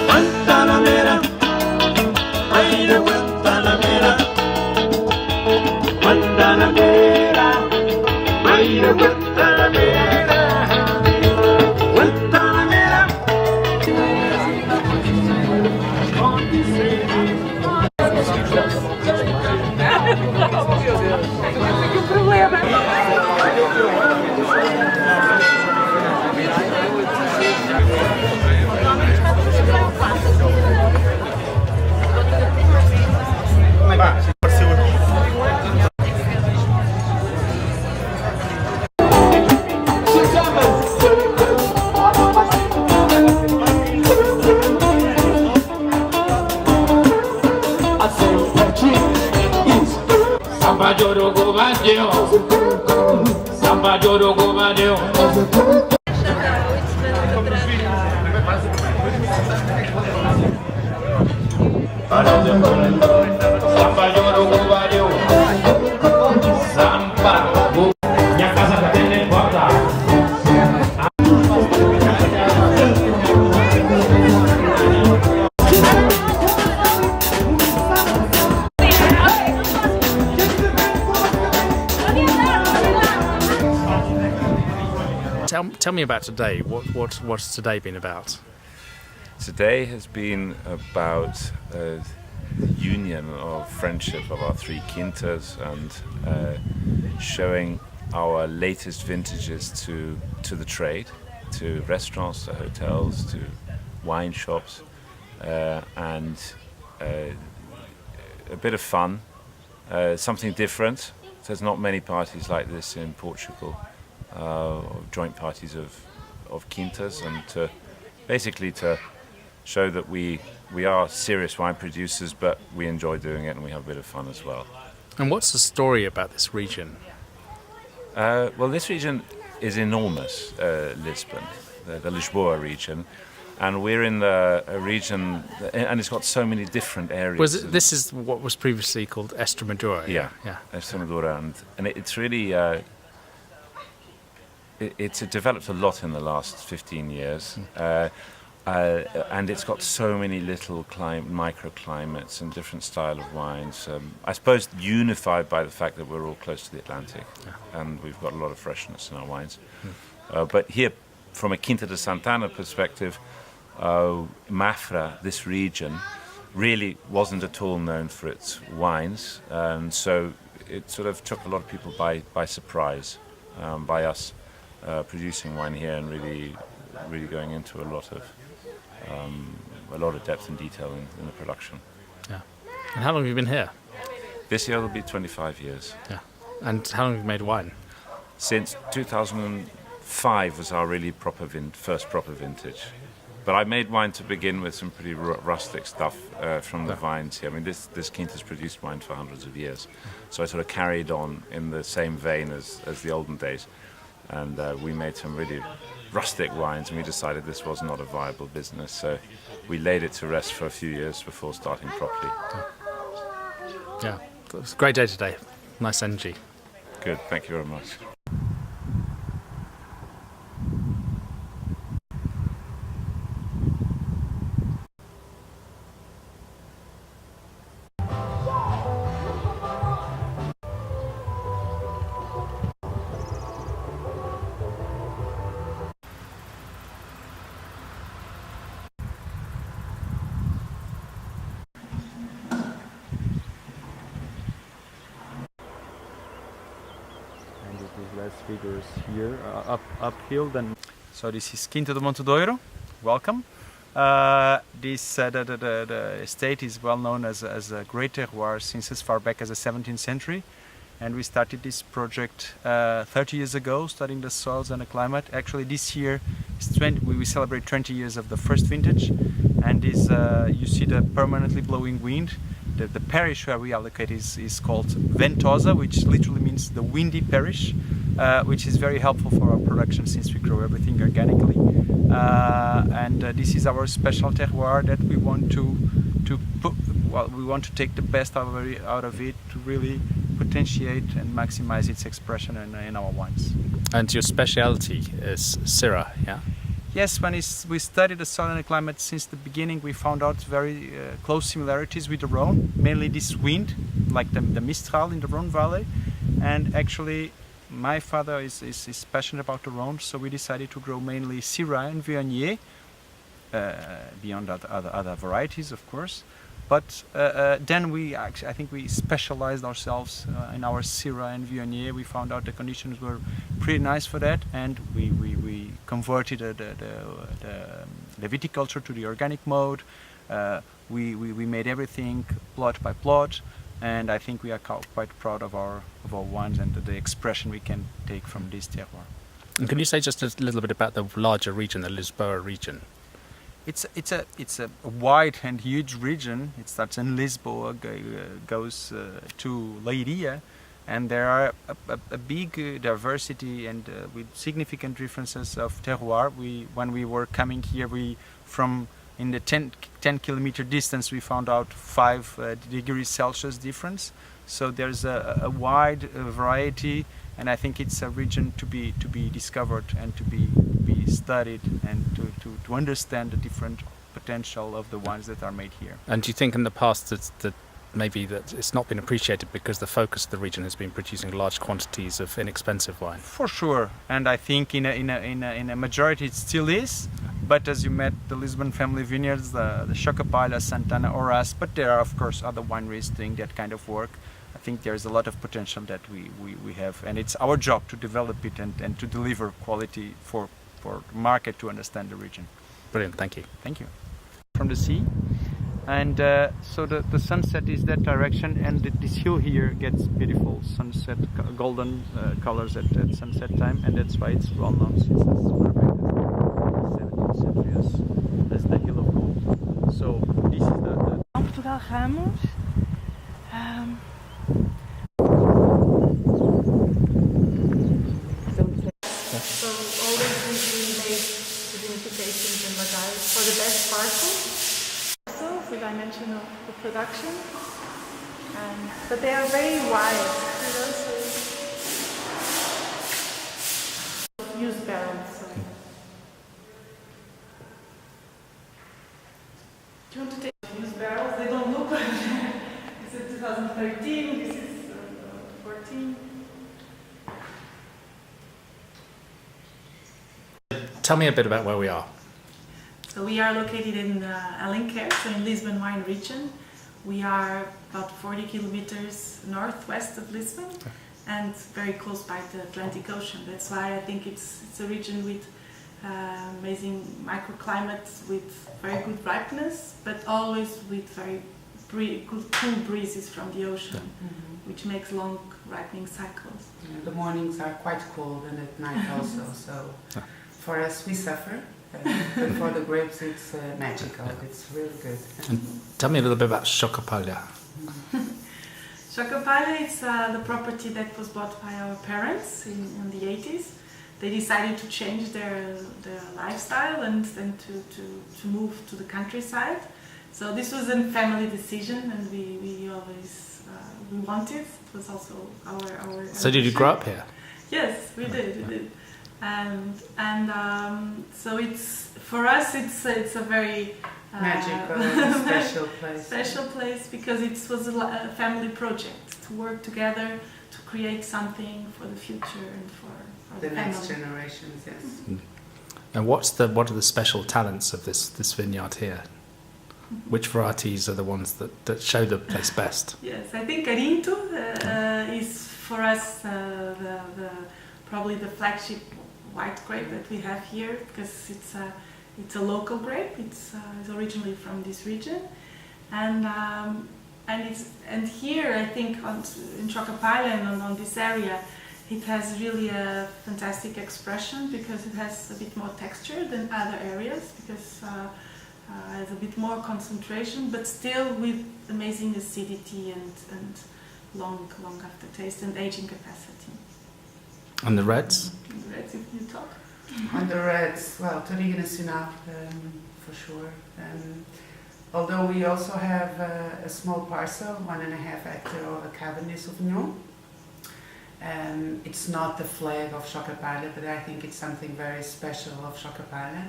Guantanamera, ay de Guantanamera, Guantanamera, ay de Guantanamera, Guantanamera. Que problema! Samba Jorogo Badeu, Samba Jorogo Badeu. Samba Jorogo Badeu, Samba, minha casa tá tendo porta. Tell me about today. What's today been about? Today has been about the union of friendship of our three quintas and showing our latest vintages to the trade, to restaurants, to hotels, to wine shops, and a bit of fun, something different. There's not many parties like this in Portugal. Joint parties of quintas, and to basically to show that we are serious wine producers, but we enjoy doing it and we have a bit of fun as well. And what's the story about this region? Well, this region is enormous, Lisbon, the Lisboa region, and we're in a region, and it's got so many different areas. This is what was previously called Extremadura. Yeah. Extremadura, and it's really. It's developed a lot in the last 15 years, and it's got so many little microclimates and different style of wines. I suppose unified by the fact that we're all close to the Atlantic, and we've got a lot of freshness in our wines. But here, from a Quinta de Sant'Ana perspective, Mafra, this region, really wasn't at all known for its wines, and so it sort of took a lot of people by surprise by us. Producing wine here and really going into a lot of depth and detail in the production. Yeah. And how long have you been here? This year will be 25 years. Yeah. And how long have you made wine? Since 2005 was our really first proper vintage. But I made wine to begin with, some pretty rustic stuff from the vines here. I mean, this Quinta's produced wine for hundreds of years, so I sort of carried on in the same vein as the olden days. And we made some really rustic wines, and we decided this was not a viable business, so we laid it to rest for a few years before starting properly. Yeah, it was a great day today. Nice energy. Good, thank you very much. Less figures here uphill than. So this is Quinta de Monte Douro. Welcome. The estate is well known as a great terroir since as far back as the 17th century, and we started this project 30 years ago, studying the soils and the climate. Actually, this year is we celebrate 20 years of the first vintage, and this you see the permanently blowing wind. The parish where we allocate is called Ventosa, which literally means the windy parish, which is very helpful for our production since we grow everything organically. And this is our special terroir that we want to put. Well, we want to take the best out of it to really potentiate and maximize its expression in our wines. And your specialty is Syrah, yeah? Yes, when we studied the soil and the climate since the beginning, we found out very close similarities with the Rhone, mainly this wind, like the Mistral in the Rhone Valley. And actually, my father is passionate about the Rhone, so we decided to grow mainly Syrah and Viognier, beyond other varieties, of course. But then I think we specialized ourselves in our Syrah and Viognier. We found out the conditions were pretty nice for that, and we converted the viticulture to the organic mode. We made everything plot by plot, and I think we are quite proud of our wines and the expression we can take from this terroir. And can you say just a little bit about the larger region, the Lisboa region? It's a wide and huge region. It starts in Lisboa, goes to Leiria, and there are a big diversity and with significant differences of terroir. When we were coming here, from in the 10 kilometer distance, we found out 5 degrees Celsius difference. So there's a wide variety, and I think it's a region to be discovered and to be studied and to understand the different potential of the wines that are made here. And do you think in the past that maybe that it's not been appreciated because the focus of the region has been producing large quantities of inexpensive wine? For sure, and I think in a majority it still is. But as you met the Lisbon Family Vineyards, the Chocapalha, Sant'Ana, or us, but there are of course other wineries doing that kind of work. I think there's a lot of potential that we have, and it's our job to develop it and to deliver quality for the market to understand the region. Brilliant, thank you. Thank you. From the sea, and so the sunset is that direction, and this hill here gets beautiful sunset, golden colors at sunset time, and that's why it's well known since as far back as the 17th century as the Hill of Gold. So this is the Portugal Ramos. So always we make vinifications and lagares for the best parcel. Also the dimension of the production, but they are very wide. So use barrels. So. Do you want to take use barrels? They don't look like this is 2013. This is 14. Tell me a bit about where we are. So we are located in Alenquer, so in Lisbon wine region. We are about 40 kilometers northwest of Lisbon and very close by the Atlantic Ocean. That's why I think it's a region with amazing microclimates, with very good ripeness, but always with very good cool breezes from the ocean, which makes long ripening cycles. The mornings are quite cold and at night also, so for us we suffer, but for the grapes it's magical, it's really good. And tell me a little bit about Chocapalha. Chocapalha is the property that was bought by our parents in the 80s. They decided to change their lifestyle and to move to the countryside. So this was a family decision, and we always we wanted. It was also our So did you grow up here? Yes, we did. So it's for us. It's a very magical, special place. Special place because it was a family project to work together to create something for the future and for the next family. generations. Yes. And what are the special talents of this vineyard here? Which varieties are the ones that show the place best? Yes, I think Arinto is for us probably the flagship white grape that we have here, because it's a local grape. It's originally from this region, and here I think in Chocapalha and on this area, it has really a fantastic expression because it has a bit more texture than other areas, because it has a bit more concentration, but still with amazing acidity and long aftertaste and aging capacity. And the reds? The reds, if you talk. On the reds, well, Terroir Nacional for sure. Although we also have a small parcel, 1.5 hectare of a Cabernet Sauvignon. It's not the flag of Chocapalha, but I think it's something very special of Chocapalha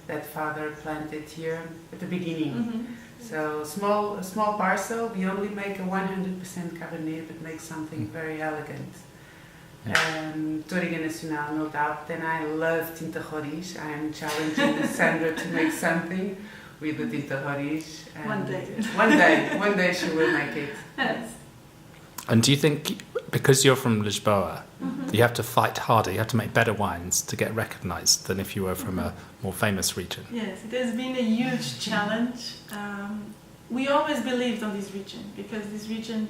that father planted here at the beginning. So a small parcel, we only make a 100% Cabernet, but make something very elegant. Touriga Nacional, no doubt. Then I love Tinta Roriz. I am challenging Sandra to make something with the Tinta Roriz. One day she will make it. Yes. And do you think, because you're from Lisboa, you have to fight harder, you have to make better wines to get recognised than if you were from a more famous region? Yes, it has been a huge challenge. We always believed on this region because this region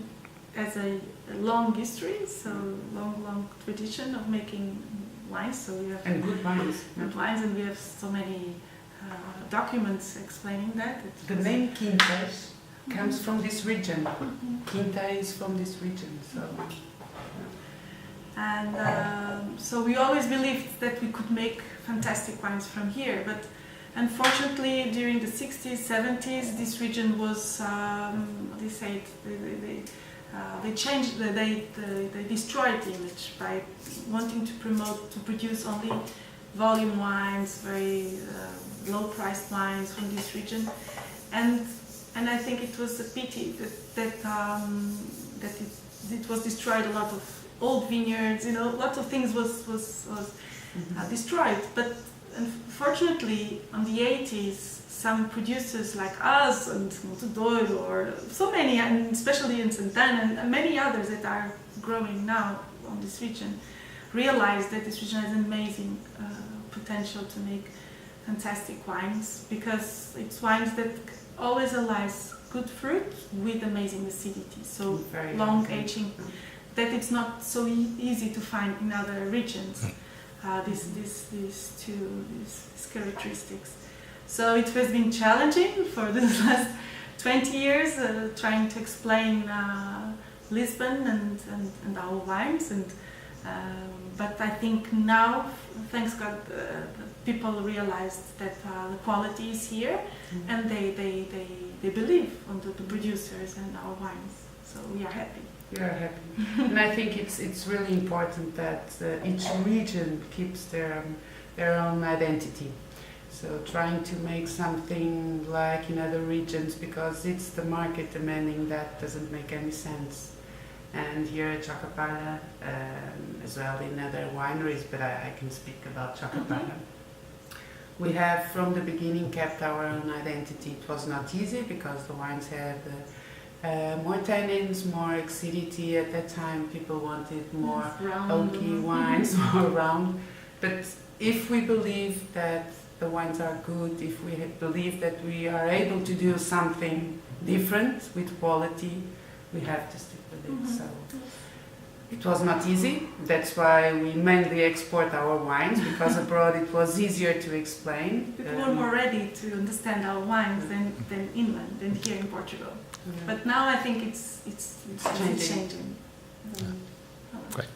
has a long history, so long tradition of making wines. So we have good wines. Good wines, and we have so many documents explaining that. The name Quintas comes from this region. Quinta is from this region, so. And so we always believed that we could make fantastic wines from here, but unfortunately during the 60s, 70s, this region was, they say it, they changed, they destroyed the image by wanting to produce only volume wines, very low-priced wines from this region, and I think it was a pity that it was destroyed. A lot of old vineyards, a lot of things was destroyed. But unfortunately, on the 80s, some producers like us and Monte or so many, and especially in Sant'Ana and many others that are growing now on this region, realized that this region has amazing potential to make fantastic wines, because it's wines that always allows good fruit with amazing acidity, so very long aging, that it's not so easy to find in other regions. These characteristics. So it has been challenging for the last 20 years, trying to explain Lisbon and our wines, but I think now, thanks God, people realized that the quality is here, and they believe on the producers and our wines. So we are happy. We are happy. And I think it's really important that each region keeps their own identity. So trying to make something like in other regions, because it's the market demanding that, doesn't make any sense. And here at Chocapalha, as well in other wineries, but I can speak about Chocapalha. We have from the beginning kept our own identity. It was not easy because the wines had more tannins, more acidity. At that time people wanted more oaky wines, more round. But if we believe that the wines are good, if we believe that we are able to do something different with quality, we have to stick with it. So it was not easy. That's why we mainly export our wines, because abroad it was easier to explain. People were more ready to understand our wines than inland, than here in Portugal. Yeah. But now I think it's changing. Great.